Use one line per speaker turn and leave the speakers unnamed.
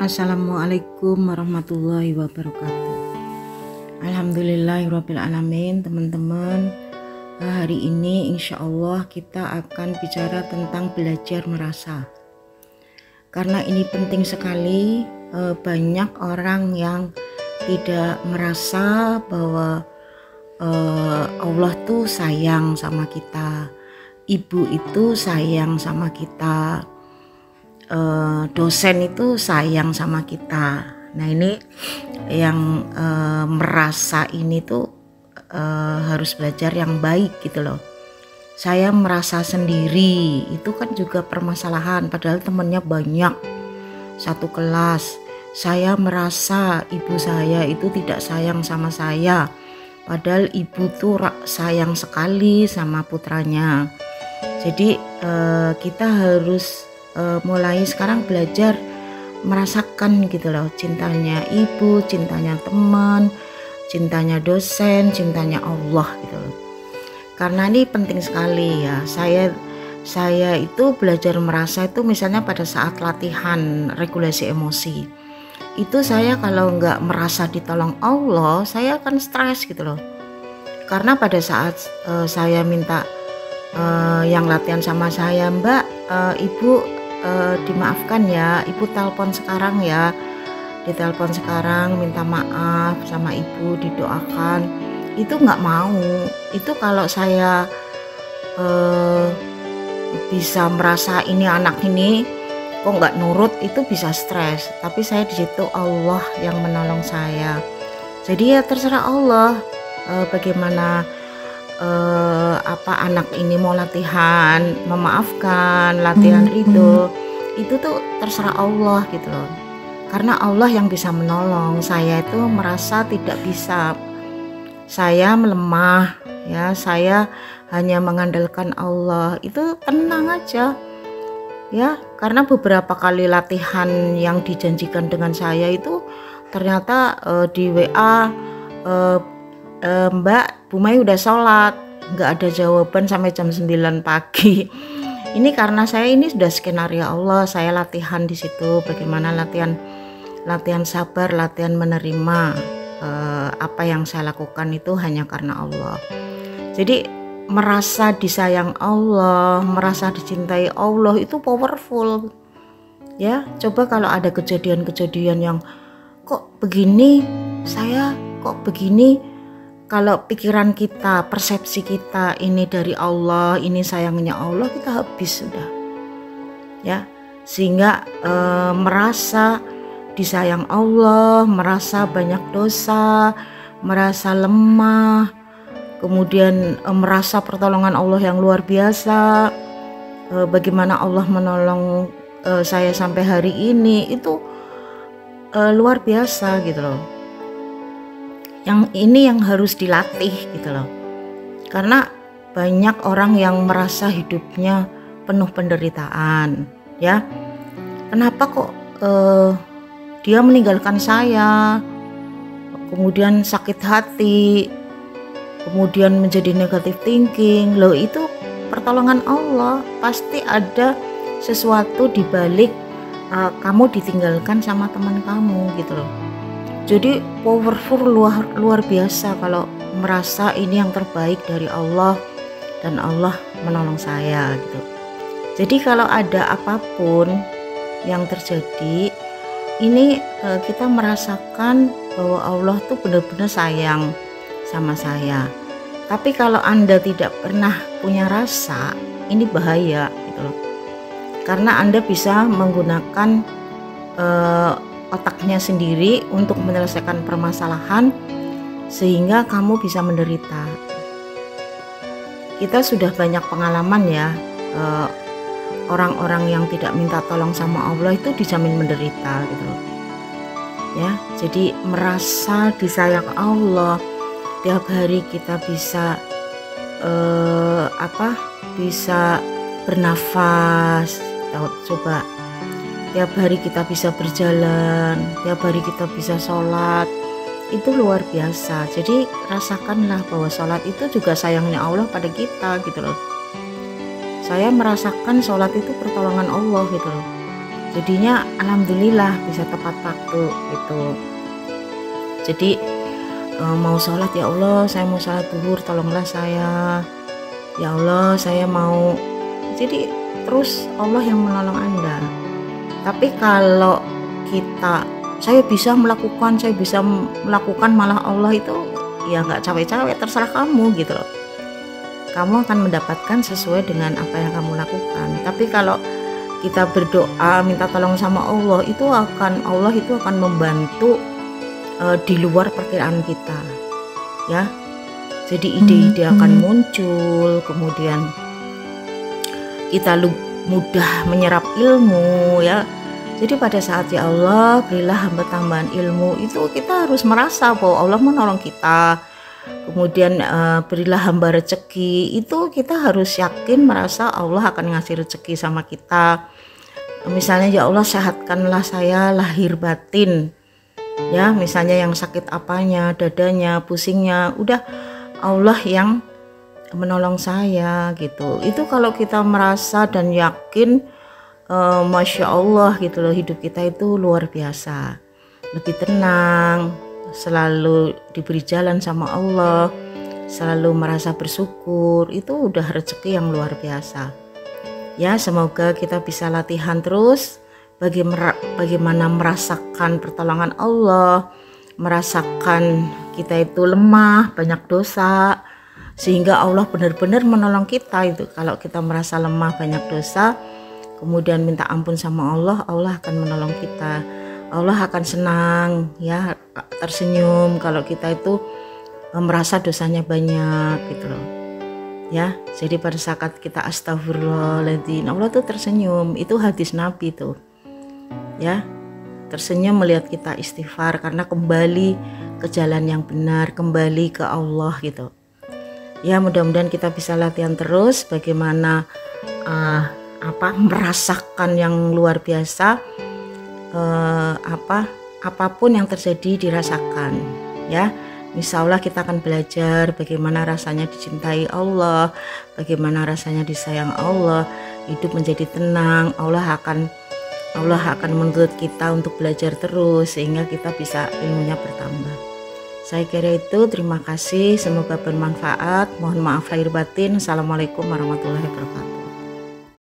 Assalamualaikum warahmatullahi wabarakatuh. Alhamdulillahirabbil alamin. Teman-teman, hari ini insya Allah kita akan bicara tentang belajar merasa. Karena ini penting sekali. Banyak orang yang tidak merasa bahwa Allah tuh sayang sama kita, ibu itu sayang sama kita, dosen itu sayang sama kita. Nah ini yang merasa ini tuh harus belajar yang baik gitu loh. Saya merasa sendiri itu kan juga permasalahan, padahal temennya banyak satu kelas. Saya merasa ibu saya itu tidak sayang sama saya, padahal ibu tuh sayang sekali sama putranya. Jadi kita harus mulai sekarang belajar merasakan gitu loh, cintanya ibu, cintanya teman, cintanya dosen, cintanya Allah gitu loh. Karena ini penting sekali ya. Saya itu belajar merasa itu misalnya pada saat latihan regulasi emosi. Itu saya kalau nggak merasa ditolong Allah, saya akan stres gitu loh. Karena pada saat saya minta yang latihan sama saya, Mbak, Ibu dimaafkan ya, Ibu telepon sekarang ya, ditelepon sekarang, minta maaf sama Ibu, didoakan, itu nggak mau. Itu kalau saya bisa merasa ini anak ini kok nggak nurut, itu bisa stres. Tapi saya di situ Allah yang menolong saya. Jadi ya terserah Allah bagaimana anak ini mau latihan memaafkan, latihan ridho, itu tuh terserah Allah gitu loh. Karena Allah yang bisa menolong. Saya itu merasa tidak bisa, saya melemah ya, saya hanya mengandalkan Allah. Itu tenang aja ya, karena beberapa kali latihan yang dijanjikan dengan saya itu ternyata di WA, Mbak, Bu Mai udah sholat, nggak ada jawaban sampai jam 9 pagi. Ini karena saya ini sudah skenario Allah, saya latihan di situ bagaimana latihan sabar, latihan menerima apa yang saya lakukan itu hanya karena Allah. Jadi merasa disayang Allah, merasa dicintai Allah itu powerful ya. Coba kalau ada kejadian-kejadian yang kok begini, saya kok begini, kalau pikiran kita, persepsi kita ini dari Allah, ini sayangnya Allah, kita habis sudah ya. Sehingga merasa disayang Allah, merasa banyak dosa, merasa lemah, kemudian merasa pertolongan Allah yang luar biasa, bagaimana Allah menolong saya sampai hari ini, itu luar biasa gitu loh. Yang ini yang harus dilatih gitu loh. Karena banyak orang yang merasa hidupnya penuh penderitaan ya. Kenapa kok dia meninggalkan saya, kemudian sakit hati, kemudian menjadi negative thinking. Loh, itu pertolongan Allah. Pasti ada sesuatu di balik kamu ditinggalkan sama teman kamu gitu loh. Jadi powerful, luar biasa kalau merasa ini yang terbaik dari Allah dan Allah menolong saya gitu. Jadi kalau ada apapun yang terjadi, ini kita merasakan bahwa Allah tuh benar-benar sayang sama saya. Tapi kalau Anda tidak pernah punya rasa, ini bahaya gitu loh. Karena Anda bisa menggunakan otaknya sendiri untuk menyelesaikan permasalahan sehingga kamu bisa menderita. Kita sudah banyak pengalaman ya, orang-orang yang tidak minta tolong sama Allah itu dijamin menderita gitu loh. Ya, jadi merasa disayang Allah, tiap hari kita bisa bisa bernafas. Coba tiap hari kita bisa berjalan, tiap hari kita bisa sholat, itu luar biasa. Jadi rasakanlah bahwa sholat itu juga sayangnya Allah pada kita gitu loh. Saya merasakan sholat itu pertolongan Allah gitu loh. jadinya alhamdulillah bisa tepat waktu gitu. Jadi mau sholat, ya Allah saya mau sholat zuhur, tolonglah saya, ya Allah saya mau, jadi terus Allah yang menolong Anda. Tapi kalau kita saya bisa melakukan malah Allah itu ya nggak cawe-cawe, terserah kamu gitu loh. Kamu akan mendapatkan sesuai dengan apa yang kamu lakukan. Tapi kalau kita berdoa minta tolong sama Allah itu akan membantu di luar perkiraan kita ya. Jadi ide-ide akan muncul, kemudian kita mudah menyerap ilmu ya. Jadi pada saat ya Allah berilah hamba tambahan ilmu, itu kita harus merasa bahwa Allah menolong kita. Kemudian berilah hamba rezeki, itu kita harus yakin merasa Allah akan ngasih rezeki sama kita. Misalnya ya Allah sehatkanlah saya lahir batin ya, misalnya yang sakit apanya, dadanya, pusingnya, udah Allah yang menolong saya gitu. Itu kalau kita merasa dan yakin, Masya Allah gitu loh, hidup kita itu luar biasa, lebih tenang, selalu diberi jalan sama Allah, selalu merasa bersyukur, itu udah rezeki yang luar biasa ya. Semoga kita bisa latihan terus bagaimana merasakan pertolongan Allah, merasakan kita itu lemah, banyak dosa, sehingga Allah benar-benar menolong kita. Itu kalau kita merasa lemah, banyak dosa, kemudian minta ampun sama Allah, Allah akan menolong kita. Allah akan senang ya, tersenyum kalau kita itu merasa dosanya banyak gitu loh ya. Jadi pada saat kita astagfirullahaladzim, Allah tuh tersenyum. Itu hadis Nabi tuh ya, tersenyum melihat kita istighfar karena kembali ke jalan yang benar, kembali ke Allah gitu ya. Mudah-mudahan kita bisa latihan terus bagaimana merasakan yang luar biasa, apapun yang terjadi dirasakan ya. Insya Allah kita akan belajar bagaimana rasanya dicintai Allah, bagaimana rasanya disayang Allah, hidup menjadi tenang. Allah akan menuntut kita untuk belajar terus sehingga kita bisa ilmunya bertambah. Saya kira itu, terima kasih, semoga bermanfaat. Mohon maaf lahir batin. Assalamualaikum warahmatullahi wabarakatuh.